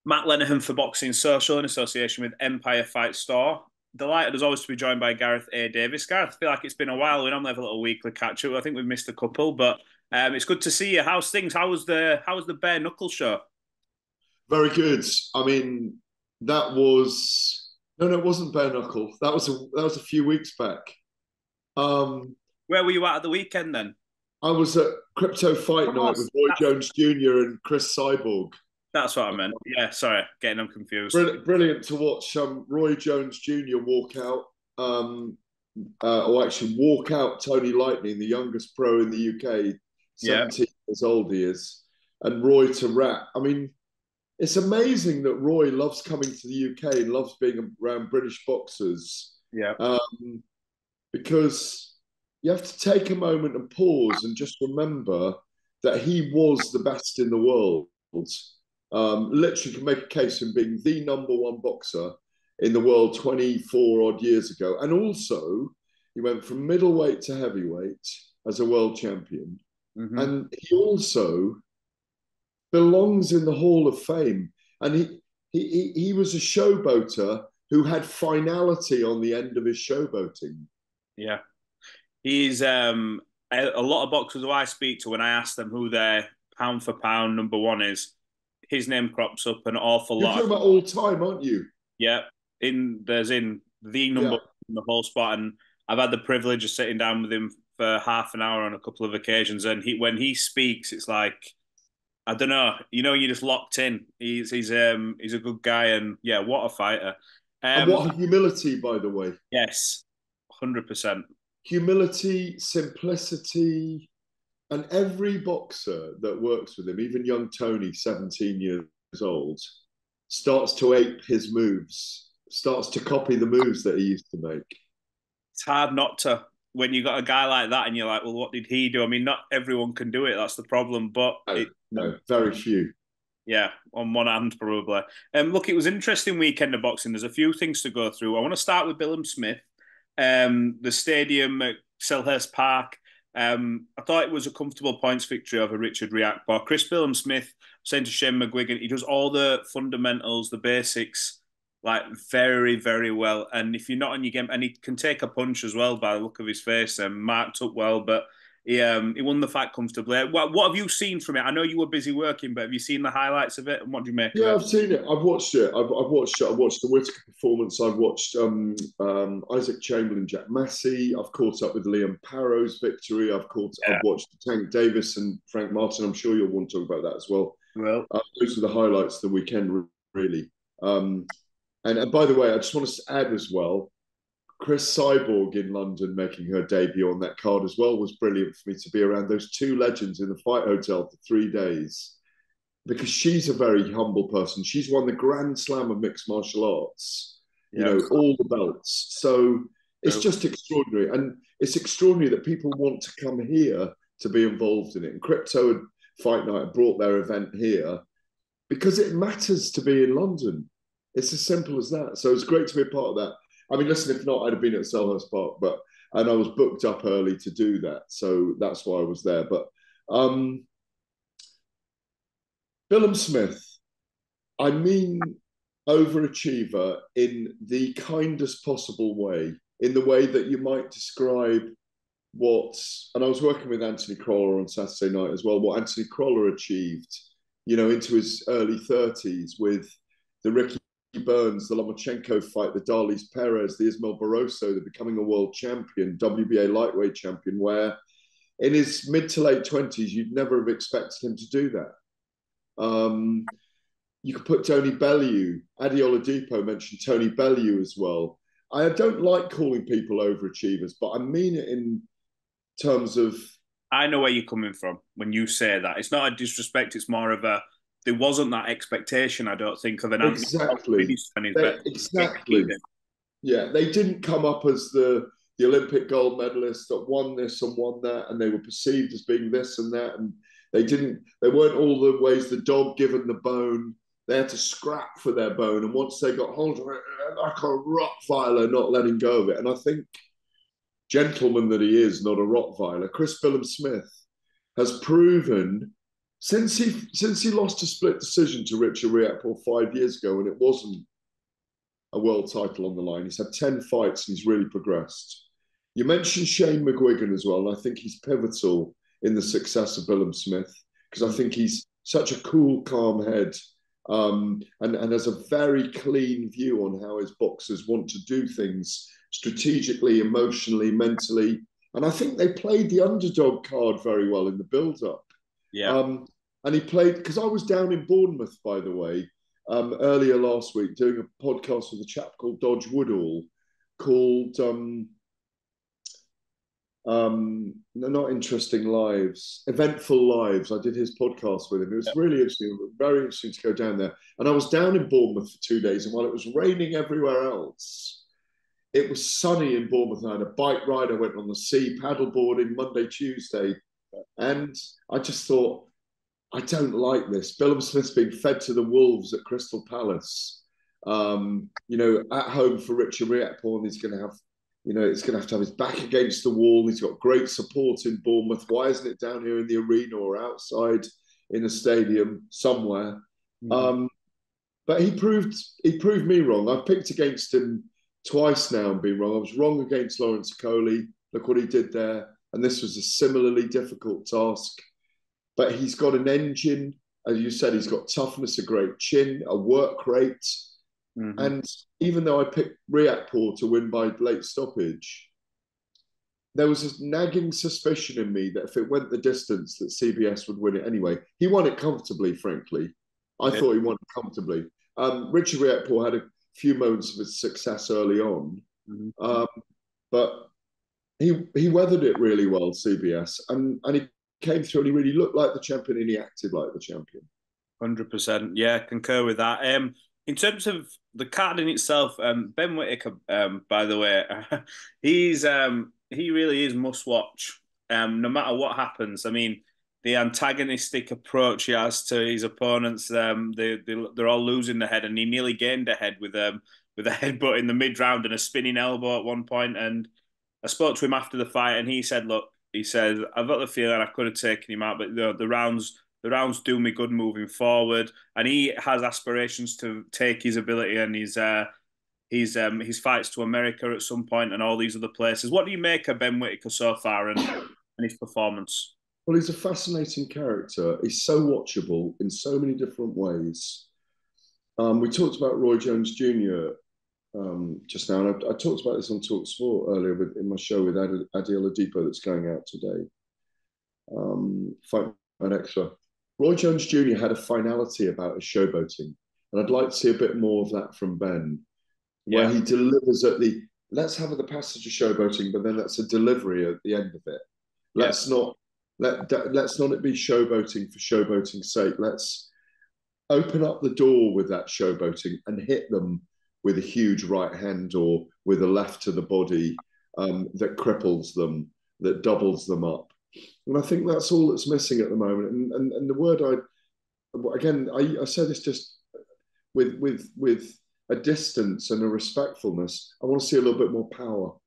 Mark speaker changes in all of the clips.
Speaker 1: Matt Lenihan for Boxing Social in association with Empire Fight Store. Delighted as always to be joined by Gareth A. Davies. Gareth, I feel like it's been a while. We normally have a little weekly catch up. I think we've missed a couple, but it's good to see you. How's things? How was the bare knuckle show?
Speaker 2: Very good. I mean, that was no, it wasn't bare knuckle. That was a few weeks back. Um,
Speaker 1: Where were you at the weekend then?
Speaker 2: I was at Crypto Fight
Speaker 1: Of
Speaker 2: Night
Speaker 1: course,
Speaker 2: with Roy Jones Jr. and Chris Cyborg.
Speaker 1: that's what I meant. Yeah, sorry, getting them confused.
Speaker 2: Brilliant to watch Roy Jones Jr. walk out, or actually walk out Tony Lightning, the youngest pro in the UK,
Speaker 1: Yeah,
Speaker 2: 17 years old he is, and Roy to rap. I mean, it's amazing that Roy loves coming to the UK and loves being around British boxers,
Speaker 1: yeah,
Speaker 2: um, because you have to take a moment and pause and just remember that he was the best in the world. Literally can make a case in being the number one boxer in the world 24 odd years ago. And also, he went from middleweight to heavyweight as a world champion.
Speaker 1: hmm,
Speaker 2: And he also belongs in the Hall of Fame. And he was a showboater who had finality on the end of his showboating.
Speaker 1: yeah. He's a lot of boxers who I speak to when I ask them who their pound for pound number one is. His name crops up an awful
Speaker 2: You're
Speaker 1: lot.
Speaker 2: talking about all time, aren't you?
Speaker 1: Yeah, in the number
Speaker 2: Yeah.
Speaker 1: one in the whole spot, and I've had the privilege of sitting down with him for half an hour on a couple of occasions, and when he speaks, it's like I don't know, you're just locked in. He's a good guy, and yeah, what a fighter.
Speaker 2: And
Speaker 1: Um,
Speaker 2: what humility, by the way.
Speaker 1: yes, 100%.
Speaker 2: Humility, simplicity, and every boxer that works with him, even young Tony, 17 years old, starts to ape his moves, starts to copy the moves that he used to make.
Speaker 1: It's hard not to when you got a guy like that, and you're like, well, what did he do? I mean, not everyone can do it. That's the problem, but
Speaker 2: No, no, very few.
Speaker 1: yeah, on one hand, probably. Look, it was an interesting weekend of boxing. There's a few things to go through. I want to start with Billum Smith, the stadium at Selhurst Park. I thought it was a comfortable points victory over Richard Riakporhe. Chris Billum Smith, saying to Shane McGuigan, he does all the fundamentals, the basics, like very, very well. And if you're not on your game, and he can take a punch as well by the look of his face, and marked up well, but he won the fight comfortably. What have you seen from it? I know you were busy working, but have you seen the highlights of it? And what do you make of
Speaker 2: Yeah,
Speaker 1: it?
Speaker 2: I've seen it. I've watched it. I've watched it. I've watched the Whitaker performance. I've watched Isaac Chamberlain, Jack Massey. I've caught up with Liam Parrow's victory. I've
Speaker 1: Yeah,
Speaker 2: watched Tank Davis and Frank Martin. I'm sure you'll want to talk about that as well.
Speaker 1: well,
Speaker 2: Those are the highlights of the weekend, really. Um, and by the way, I just want to add as well, Chris Cyborg in London making her debut on that card as well was brilliant for me to be around those two legends in the fight hotel for 3 days because she's a very humble person. She's won the Grand Slam of mixed martial arts,
Speaker 1: yeah,
Speaker 2: all the belts. So it's
Speaker 1: true.
Speaker 2: just extraordinary. And it's extraordinary that people want to come here to be involved in it. And Crypto and Fight Night brought their event here because it matters to be in London. It's as simple as that. So it's great to be a part of that. I mean, listen, if not, I'd have been at Selhurst Park, and I was booked up early to do that. So that's why I was there. But um, Billum Smith, I mean, overachiever in the kindest possible way, in the way that you might describe and I was working with Anthony Croller on Saturday night as well, what Anthony Croller achieved, into his early 30s with the Ricky Burns, the Lomachenko fight, the Darlis Perez, the Ismael Barroso, the becoming a world champion, WBA lightweight champion, where in his mid to late 20s, you'd never have expected him to do that. You could put Tony Bellew. Adi Oladipo mentioned Tony Bellew as well. I don't like calling people overachievers, but I mean it in terms of
Speaker 1: I know where you're coming from when you say that. It's not a disrespect. It's more of a there wasn't that expectation. I don't think of an Anthony
Speaker 2: exactly,
Speaker 1: Davies when he's better.
Speaker 2: exactly. Yeah, they didn't come up as the Olympic gold medalists that won this and won that, and they were perceived as being this and that, and they weren't all the ways the dog given the bone. They had to scrap for their bone, and once they got hold of it, like a Rottweiler, not letting go of it. And I think, gentleman that he is, not a Rottweiler, Chris Billum Smith has proven since he lost a split decision to Richard Riakporhe 5 years ago, and it wasn't a world title on the line. He's had 10 fights and he's really progressed. You mentioned Shane McGuigan as well, and I think he's pivotal in the success of Billum Smith because I think he's such a cool, calm head and has a very clean view on how his boxers want to do things strategically, emotionally, mentally. And I think they played the underdog card very well in the build-up.
Speaker 1: Yeah.
Speaker 2: And he played, because I was down in Bournemouth, by the way, earlier last week doing a podcast with a chap called Dodge Woodall called not Interesting Lives, Eventful Lives. I did his podcast with him. It was really interesting, very interesting to go down there. And I was down in Bournemouth for 2 days, and while it was raining everywhere else, it was sunny in Bournemouth. I had a bike ride. I went on the sea, paddleboarding Monday, Tuesday. And I just thought, I don't like this. Billum Smith's being fed to the wolves at Crystal Palace. At home for Richard Riakporhe, he's going to have, he's going to have his back against the wall. He's got great support in Bournemouth. Why isn't it down here in the arena or outside in a stadium somewhere? But he proved me wrong. I've picked against him twice now and been wrong. I was wrong against Lawrence Coley. Look what he did there. And this was a similarly difficult task. But he's got an engine. As you said, he's got toughness, a great chin, a work rate. And even though I picked Riakporhe to win by late stoppage, there was a nagging suspicion in me that if it went the distance, that CBS would win it anyway. He won it comfortably, frankly. I thought he won it comfortably. Richard Riakporhe had a few moments of his success early on, but he weathered it really well, CBS, and he came through and he really looked like the champion and he acted like the champion.
Speaker 1: 100%. Yeah, concur with that. In terms of the card in itself, Ben Whittaker, by the way, he really is must watch. No matter what happens. I mean, the antagonistic approach he has to his opponents, they're all losing the head, and he nearly gained a head with a headbutt in the mid round and a spinning elbow at one point. And I spoke to him after the fight, and he said, "Look, he said I've got the feeling I could have taken him out, but the rounds do me good moving forward." And he has aspirations to take his ability and his fights to America at some point and all these other places. What do you make of Ben Whittaker so far and his performance?
Speaker 2: Well, he's a fascinating character. He's so watchable in so many different ways. We talked about Roy Jones Jr. Just now, and I talked about this on Talk Sport earlier in my show with Adi Oladipo that's going out today. Fight an extra. Roy Jones Jr. had a finality about his showboating, and I'd like to see a bit more of that from Ben, where he delivers at the let's have the passage of showboating, but then that's a delivery at the end of it. Let's not it be showboating for showboating's sake. Let's open up the door with that showboating and hit them with a huge right hand or with a left to the body that cripples them, that doubles them up. And I think that's all that's missing at the moment. And the word I say this just with a distance and a respectfulness. I want to see a little bit more power.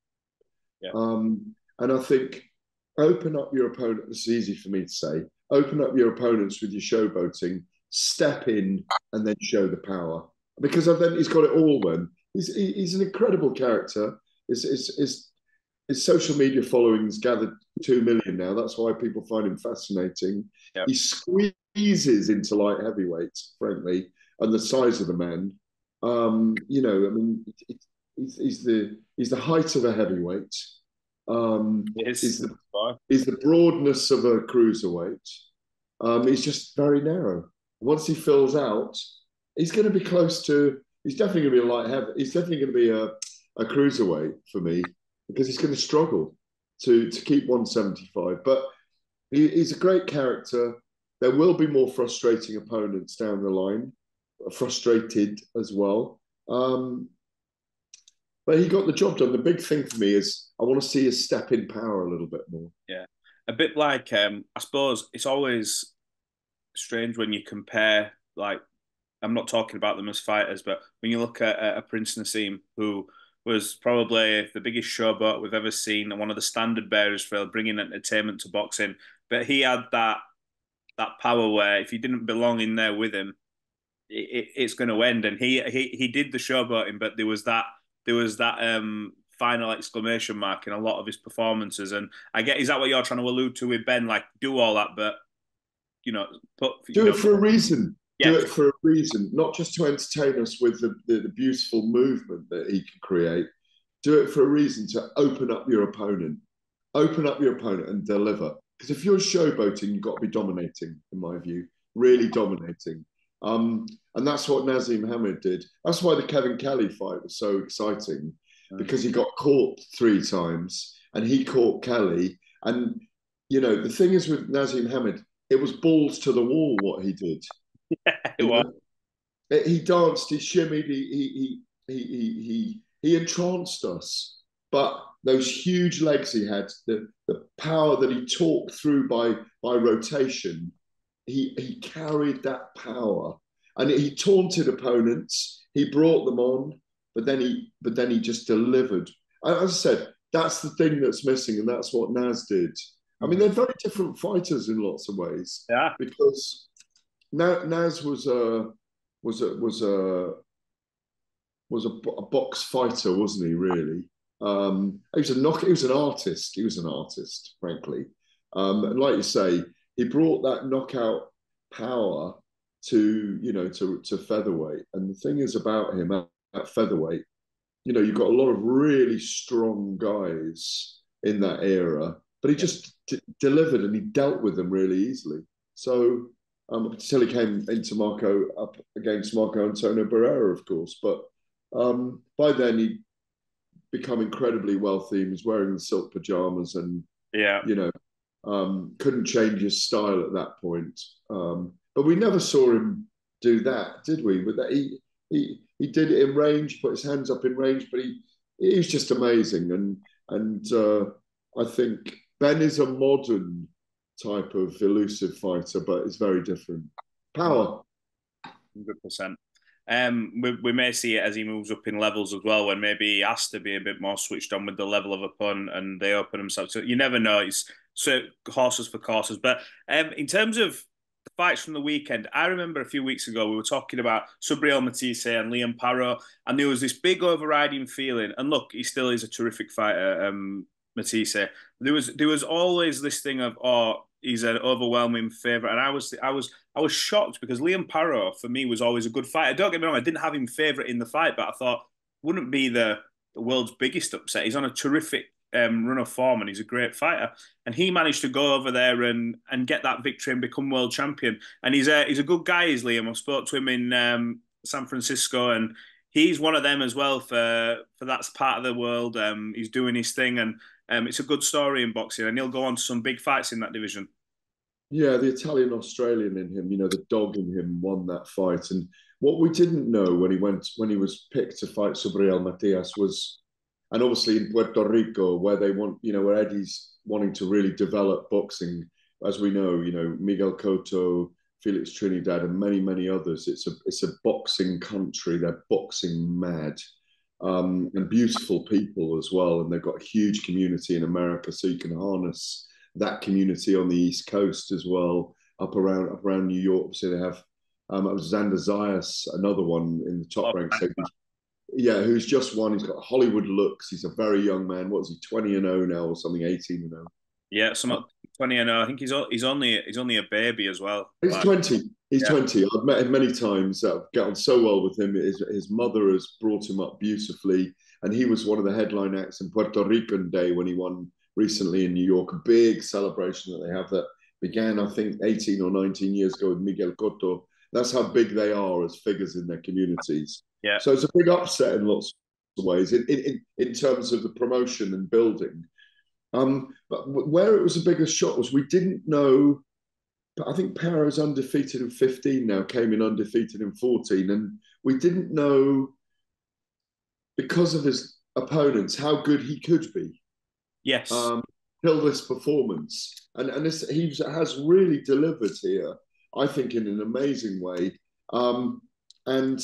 Speaker 2: And I think open up your opponent. This is easy for me to say. Open up your opponents with your showboating. Step in and then show the power. Because then he's got it all. Then he's an incredible character. His social media following's gathered 2 million now. That's why people find him fascinating. He squeezes into light heavyweight, frankly, and the size of the man. He's the height of a heavyweight. He's the broadness of a cruiserweight. He's just very narrow. Once he fills out, he's going to be close to. He's definitely going to be a light heavy. He's definitely going to be a cruiserweight for me because he's going to struggle to keep 175. But he's a great character. There will be more frustrating opponents down the line, frustrated as well. But he got the job done. The big thing for me is I want to see his step in power a little bit more.
Speaker 1: Yeah, a bit like I suppose it's always strange when you compare. Like, I'm not talking about them as fighters, but when you look at a Prince Naseem, who was probably the biggest showboat we've ever seen and one of the standard bearers for bringing entertainment to boxing, but he had that that power where if you didn't belong in there with him, it's going to end. And he did the showboating, but there was that final exclamation mark in a lot of his performances. And I get, is that what you're trying to allude to with Ben? Like, do all that, but you know, put
Speaker 2: Do it for a reason. Do
Speaker 1: yeah,
Speaker 2: it for a reason, not just to entertain us with the beautiful movement that he can create. Do it for a reason to open up your opponent and deliver. Because if you're showboating, you've got to be dominating, in my view, really dominating. And that's what Nazim Hamid did. That's why the Kevin Kelly fight was so exciting, because he got caught 3 times and he caught Kelly. And, you know, the thing is with Nazim Hamid, it was balls to the wall what he did.
Speaker 1: it
Speaker 2: You
Speaker 1: was.
Speaker 2: know, he danced, he shimmied, he entranced us. But those huge legs he had, the power that he talked through by rotation, he carried that power, and he taunted opponents. He brought them on, but then he just delivered. As I said, that's the thing that's missing, and that's what Naz did. I mean, they're very different fighters in lots of ways,
Speaker 1: Yeah,
Speaker 2: because Naz was a box fighter, wasn't he? Really, he was an artist. He was an artist, frankly. And like you say, he brought that knockout power to featherweight. And the thing is about him at featherweight, you've got a lot of really strong guys in that era, but he just delivered, and he dealt with them really easily. So until he came into Marco up against Marco Antonio Barrera, of course. But by then he'd become incredibly wealthy. He was wearing the silk pajamas, and
Speaker 1: yeah.
Speaker 2: couldn't change his style at that point. But we never saw him do that, did we? But that he did it in range, put his hands up in range, but he was just amazing. And I think Ben is a modern type of elusive fighter, but it's very different. Power.
Speaker 1: 100%. We may see it as he moves up in levels as well, when maybe he has to be a bit more switched on with the level of opponent, and they open themselves. So you never know. It's so horses for courses. But in terms of the fights from the weekend, I remember a few weeks ago we were talking about Subriel Matisse and Liam Parro, and there was this big overriding feeling. And look, he still is a terrific fighter, Matisse. There was always this thing of, oh, he's an overwhelming favourite, and I was shocked, because Liam Parro for me was always a good fighter. Don't get me wrong, I didn't have him favourite in the fight, but I thought wouldn't be the world's biggest upset. He's on a terrific run of form, and he's a great fighter. And he managed to go over there and get that victory and become world champion. And he's a good guy, is Liam. I spoke to him in San Francisco, and he's one of them as well for that part of the world. He's doing his thing, and it's a good story in boxing, and he'll go on to some big fights in that division.
Speaker 2: Yeah, the Italian Australian in him, the dog in him won that fight. And what we didn't know when he was picked to fight Subriel Matias was, and obviously in Puerto Rico, where they want, where Eddie's wanting to really develop boxing, as we know, Miguel Cotto, Felix Trinidad, and many, many others. It's a boxing country. They're boxing mad. And beautiful people as well. And they've got a huge community in America, so you can harness that community on the East Coast as well, up around New York. So they have Xander Zayas, another one in the top ranks. So who's just won. He's got Hollywood looks. He's a very young man. What is he, 20-0 now or something, 18-0?
Speaker 1: Yeah, some 20-0. I think he's only a baby as well.
Speaker 2: He's 20. He's
Speaker 1: Yeah.
Speaker 2: 20. I've met him many times. I've gotten so well with him. His mother has brought him up beautifully. And he was one of the headline acts in Puerto Rican Day when he won recently in New York. A big celebration that they have that began, I think, 18 or 19 years ago with Miguel Cotto. That's how big they are as figures in their communities.
Speaker 1: Yeah.
Speaker 2: So it's a big upset in lots of ways in terms of the promotion and building. But where it was the biggest shock was we didn't know. I think Parro's undefeated in 15 now, came in undefeated in 14, and we didn't know, because of his opponents, how good he could be.
Speaker 1: Yes.
Speaker 2: Till this performance, and he has really delivered here, I think, in an amazing way. And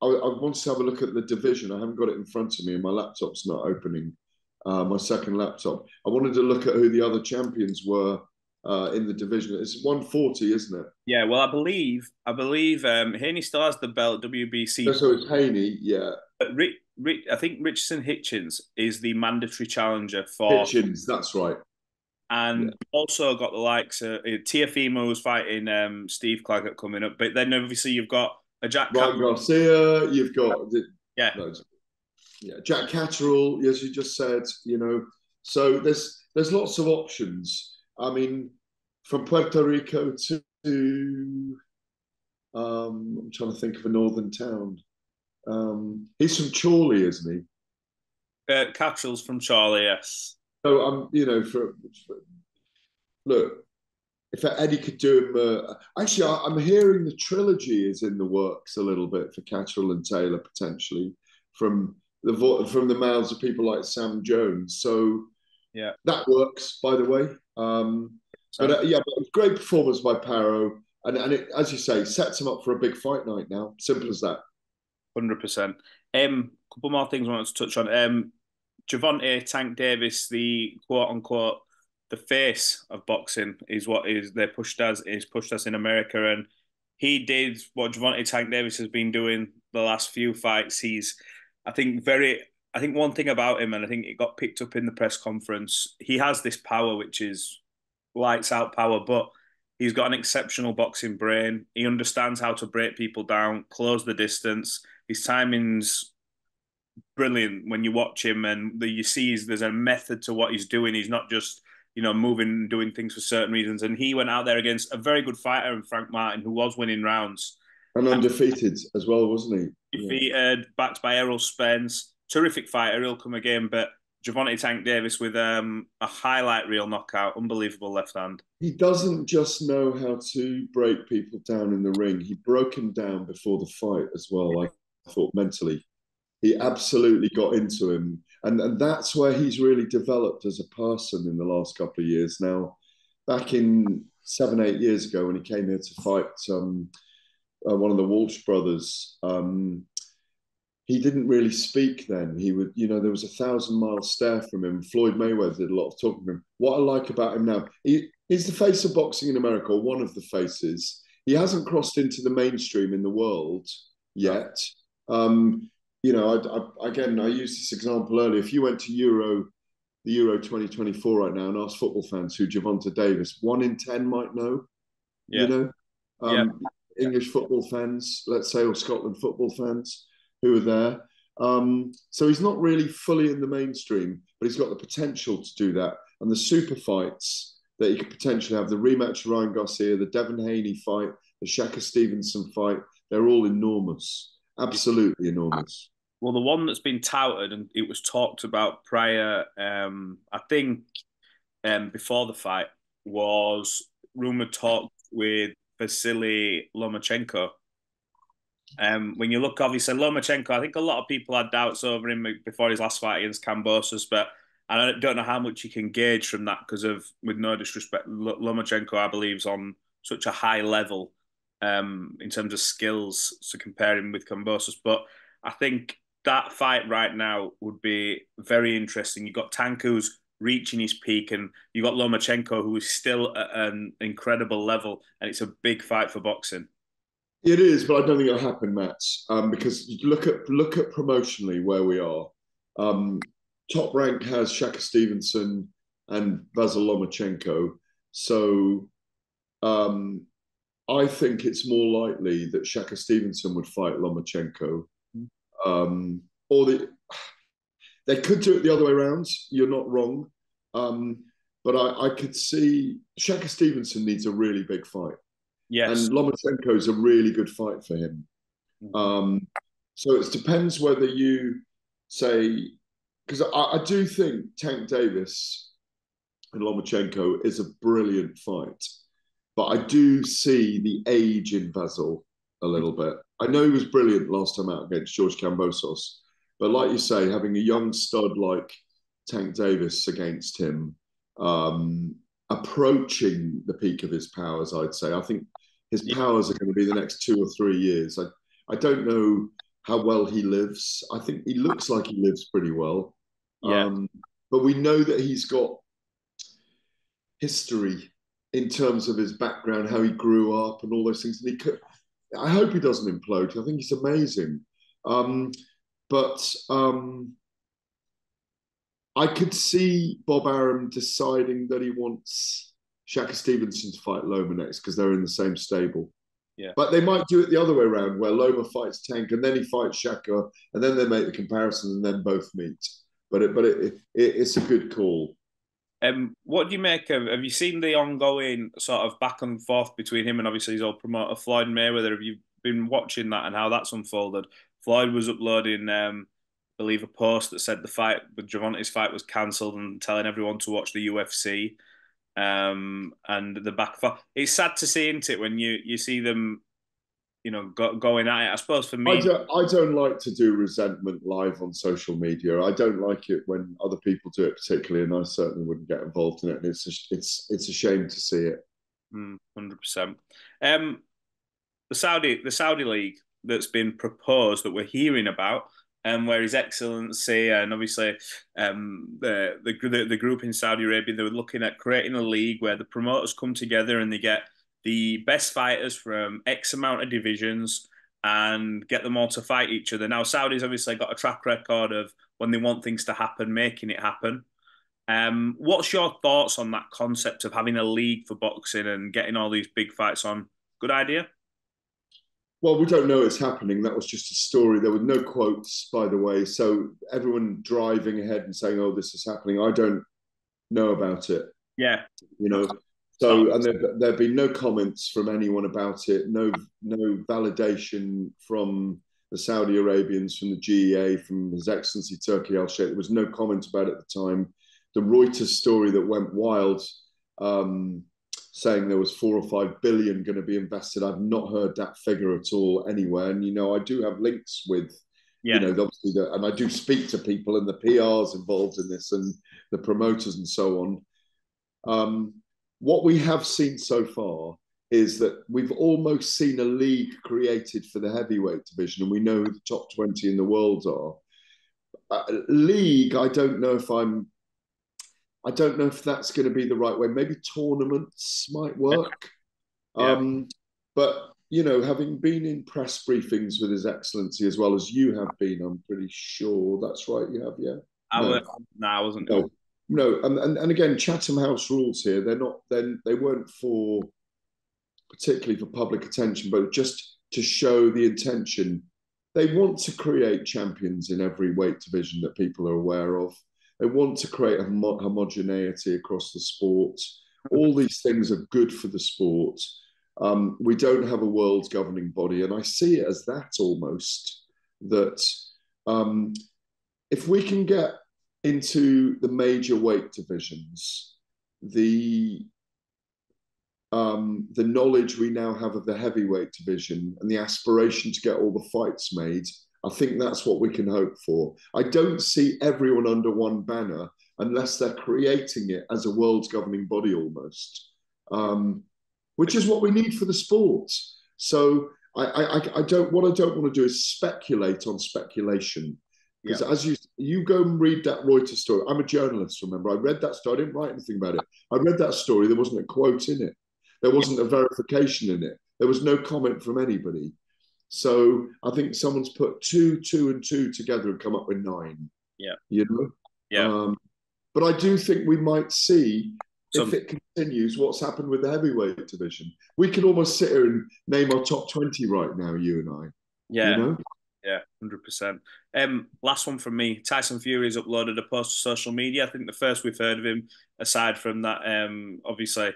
Speaker 2: I wanted to have a look at the division. I haven't got it in front of me, and my laptop's not opening. My second laptop. I wanted to look at who the other champions were in the division. It's 140, isn't it?
Speaker 1: Yeah, well, I believe Haney still has the belt WBC.
Speaker 2: So it's Haney, yeah.
Speaker 1: But I think Richardson Hitchens is the mandatory challenger for,
Speaker 2: Hitchens, that's right. Yeah.
Speaker 1: and also got the likes of Tiafimo who's fighting Steve Claggett coming up. But then obviously you've got a Jack
Speaker 2: Ryan Garcia, you've got
Speaker 1: yeah,
Speaker 2: no, yeah, Jack Catterall, as you just said, So there's lots of options. I mean, from Puerto Rico to I'm trying to think of a northern town. He's from Chorley, isn't he?
Speaker 1: Cattrall's from Charlie. Yes,
Speaker 2: So look, if Eddie could do him, actually, I'm hearing the trilogy is in the works a little bit for Catterall and Taylor potentially from from the mouths of people like Sam Jones. So
Speaker 1: yeah,
Speaker 2: that works, by the way. But great performance by Paro, and it, as you say, sets him up for a big fight night now. Simple as that.
Speaker 1: 100%. Couple more things I wanted to touch on. Gervonta Tank Davis, the quote unquote the face of boxing, is what is they pushed us in America, and he did what Gervonta Tank Davis has been doing the last few fights. I think, I think one thing about him, and I think it got picked up in the press conference. He has this power, which is lights out power, but he's got an exceptional boxing brain. He understands how to break people down, close the distance. His timing's brilliant when you watch him, and you see there's a method to what he's doing. He's not just moving and doing things for certain reasons. And he went out there against a very good fighter in Frank Martin, who was winning rounds.
Speaker 2: And undefeated as well, wasn't he?
Speaker 1: Defeated, backed by Errol Spence. Terrific fighter. He'll come again. But Gervonta Tank Davis with a highlight reel knockout. Unbelievable left hand.
Speaker 2: He doesn't just know how to break people down in the ring. He broke him down before the fight as well, I thought, mentally. He absolutely got into him. And that's where he's really developed as a person in the last couple of years. Now, back in 7, 8 years ago when he came here to fight one of the Walsh brothers, he didn't really speak then. He would, there was 1,000-mile stare from him. Floyd Mayweather did a lot of talking to him. What I like about him now, he's the face of boxing in America, or one of the faces. He hasn't crossed into the mainstream in the world yet. Again, I used this example earlier. If you went to the Euro 2024 right now and asked football fans who Gervonta Davis, 1 in 10 might know,
Speaker 1: Yeah.
Speaker 2: English football fans, let's say, or Scotland football fans who are there. So he's not really fully in the mainstream, but he's got the potential to do that. And the super fights that he could potentially have, the rematch of Ryan Garcia, the Devin Haney fight, the Shaka Stevenson fight, they're all enormous. Absolutely enormous.
Speaker 1: Well, the one that's been touted and it was talked about prior, I think, before the fight was rumored talk with Vasily Lomachenko. When you look, obviously, Lomachenko, I think a lot of people had doubts over him before his last fight against Kambosos, but I don't know how much you can gauge from that because with no disrespect, Lomachenko, I believe, is on such a high level in terms of skills to compare him with Kambosos. But I think that fight right now would be very interesting. You've got Tank who's reaching his peak, and you've got Lomachenko who is still at an incredible level, and it's a big fight for boxing.
Speaker 2: It is, but I don't think it'll happen, Matt, because you look at promotionally where we are. Top Rank has Shaka Stevenson and Vasyl Lomachenko, so I think it's more likely that Shaka Stevenson would fight Lomachenko, or they could do it the other way around. You're not wrong, but I could see Shaka Stevenson needs a really big fight.
Speaker 1: Yes.
Speaker 2: And Lomachenko is a really good fight for him. So it depends whether you say, because I do think Tank Davis and Lomachenko is a brilliant fight, but I do see the age in Vasyl a little bit. I know he was brilliant last time out against George Kambosos, but like you say, having a young stud like Tank Davis against him, approaching the peak of his powers, I'd say. I think his powers are going to be the next 2 or 3 years. I don't know how well he lives. I think he looks like he lives pretty well.
Speaker 1: Yeah.
Speaker 2: But we know that he's got history in terms of his background, how he grew up, and all those things. And I hope he doesn't implode. I think he's amazing. Um, but I could see Bob Arum deciding that he wants Shaka Stevenson to fight Loma next because they're in the same stable.
Speaker 1: Yeah.
Speaker 2: But they might do it the other way around, where Loma fights Tank and then he fights Shaka, and then they make the comparison and then both meet. It's a good call.
Speaker 1: What do you make of? Have you seen the ongoing sort of back and forth between him and obviously his old promoter Floyd Mayweather? Have you been watching that and how that's unfolded? Floyd was uploading, I believe, a post that said the fight with Gervonta's fight was cancelled and telling everyone to watch the UFC. And the back and forth. It's sad to see, isn't it, when you see them, going at it. I suppose for me,
Speaker 2: I don't like to do resentment live on social media. I don't like it when other people do it particularly, and I certainly wouldn't get involved in it. And it's a shame to see it.
Speaker 1: 100%. The Saudi league that's been proposed that we're hearing about, where His Excellency and obviously the group in Saudi Arabia, they were looking at creating a league where the promoters come together and they get the best fighters from X amount of divisions and get them all to fight each other. Now, Saudi's obviously got a track record of when they want things to happen, making it happen. What's your thoughts on that concept of having a league for boxing and getting all these big fights on? Good idea?
Speaker 2: Well, we don't know it's happening. That was just a story. There were no quotes, by the way. So everyone driving ahead and saying, "Oh, this is happening," I don't know about it.
Speaker 1: Yeah.
Speaker 2: You know. So, and there've been no comments from anyone about it. No validation from the Saudi Arabians, from the GEA, from His Excellency Turkey Al Sheikh. There was no comment about it at the time. The Reuters story that went wild, saying there was 4 or 5 billion going to be invested. I've not heard that figure at all anywhere. And I do have links with, obviously, and I do speak to people and the PRs involved in this and the promoters and so on. What we have seen so far is that we've almost seen a league created for the heavyweight division, and we know who the top 20 in the world are. League, I don't know if that's going to be the right way. Maybe tournaments might work.
Speaker 1: Yeah.
Speaker 2: But, having been in press briefings with His Excellency as well as you have been, I'm pretty sure that's right. You have, yeah?
Speaker 1: I wasn't.
Speaker 2: No, and again, Chatham House rules here. They weren't particularly for public attention, but just to show the intention. They want to create champions in every weight division that people are aware of. They want to create a homogeneity across the sport. All these things are good for the sport. We don't have a world governing body, and I see it as that almost, that if we can get into the major weight divisions, the knowledge we now have of the heavyweight division and the aspiration to get all the fights made, I think that's what we can hope for. I don't see everyone under one banner unless they're creating it as a world governing body almost, which is what we need for the sport. So I don't want to do is speculate on speculation. Because as you go and read that Reuters story, I'm a journalist, remember? I read that story. I didn't write anything about it. I read that story. There wasn't a quote in it. There wasn't a verification in it. There was no comment from anybody. So I think someone's put two and two together and come up with 9.
Speaker 1: Yeah.
Speaker 2: Yeah. But I do think we might see, if it continues, what's happened with the heavyweight division. We could almost sit here and name our top 20 right now, you and I.
Speaker 1: Yeah. Yeah, 100%. Last one from me. Tyson Fury has uploaded a post to social media. I think the first we've heard of him, aside from that, obviously,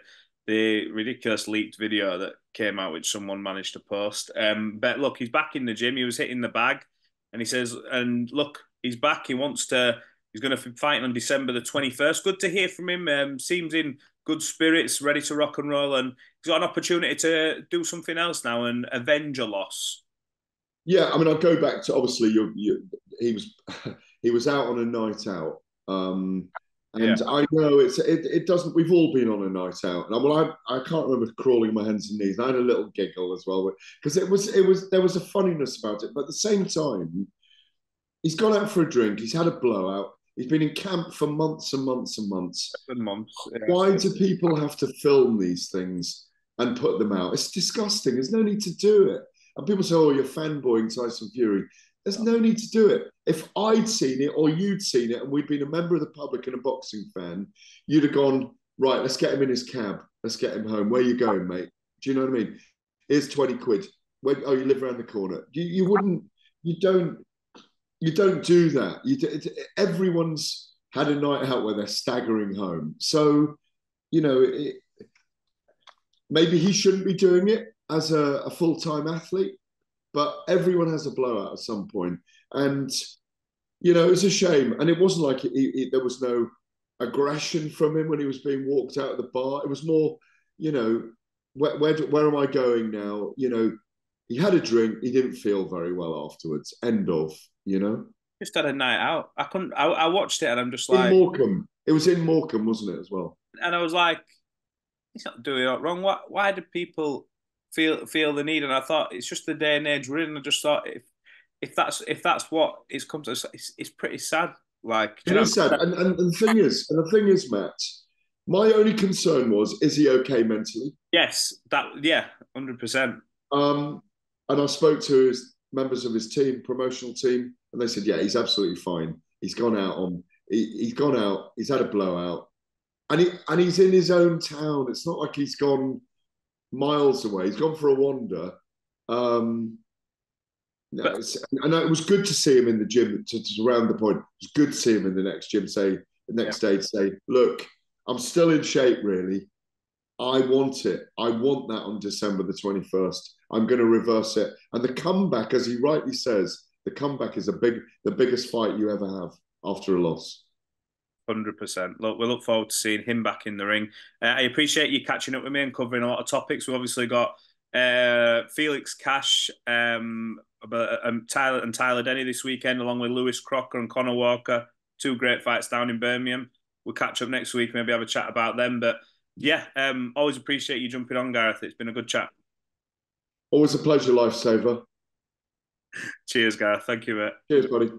Speaker 1: the ridiculous leaked video that came out, which someone managed to post. But look, he's back in the gym. He was hitting the bag. And he says, and look, he's back. He's going to be fighting on December the 21st. Good to hear from him. Seems in good spirits, ready to rock and roll. And he's got an opportunity to do something else now and avenge a loss.
Speaker 2: Yeah, I mean, I'll go back to obviously he was out on a night out, and I know it doesn't. We've all been on a night out, and I can't remember crawling on my hands and knees. And I had a little giggle as well because there was a funniness about it, but at the same time, he's gone out for a drink. He's had a blowout. He's been in camp for months and months and months.
Speaker 1: Good months. Yeah.
Speaker 2: Why do people have to film these things and put them out? It's disgusting. There's no need to do it. And people say, oh, you're fanboying Tyson Fury. There's no need to do it. If I'd seen it or you'd seen it and we'd been a member of the public and a boxing fan, you'd have gone, right, let's get him in his cab. Let's get him home. Where are you going, mate? Do you know what I mean? Here's 20 quid. Oh, you live around the corner. You wouldn't, you don't do that. Everyone's had a night out where they're staggering home. So, maybe he shouldn't be doing it as a full-time athlete, but everyone has a blowout at some point. And, it's a shame. And it wasn't like there was no aggression from him when he was being walked out of the bar. It was more, where am I going now? He had a drink. He didn't feel very well afterwards. End of,
Speaker 1: Just had a night out. I watched it and I'm just
Speaker 2: in
Speaker 1: like,
Speaker 2: Morecambe. It was in Morecambe, wasn't it, as well?
Speaker 1: and I was like, he's not doing it wrong. Why do people feel the need? And I thought it's just the day and age we're in. I just thought if that's what it's come to, it's pretty sad. Like,
Speaker 2: It is sad. And the thing is, Matt, my only concern was, is he okay mentally?
Speaker 1: Yes, 100%.
Speaker 2: And I spoke to his members of his team, promotional team, and they said, yeah, he's absolutely fine. He's gone out he's gone out, he's had a blowout. And he's in his own town. It's not like he's gone miles away. He's gone for a wander. And it was good to see him in the gym. To round the point, it was good to see him in the next gym. The next day, say, look, I'm still in shape. Really, I want it. I want that on December the 21st. I'm going to reverse it. And the comeback, as he rightly says, the comeback is the biggest fight you ever have after a loss.
Speaker 1: 100%. Look, we look forward to seeing him back in the ring. I appreciate you catching up with me and covering a lot of topics. We've obviously got Felix Cash, Tyler Denny this weekend, along with Lewis Crocker and Conor Walker. Two great fights down in Birmingham. We'll catch up next week, maybe have a chat about them. But yeah, always appreciate you jumping on, Gareth. It's been a good chat.
Speaker 2: Always a pleasure, lifesaver.
Speaker 1: Cheers, Gareth. Thank you, mate.
Speaker 2: Cheers, buddy.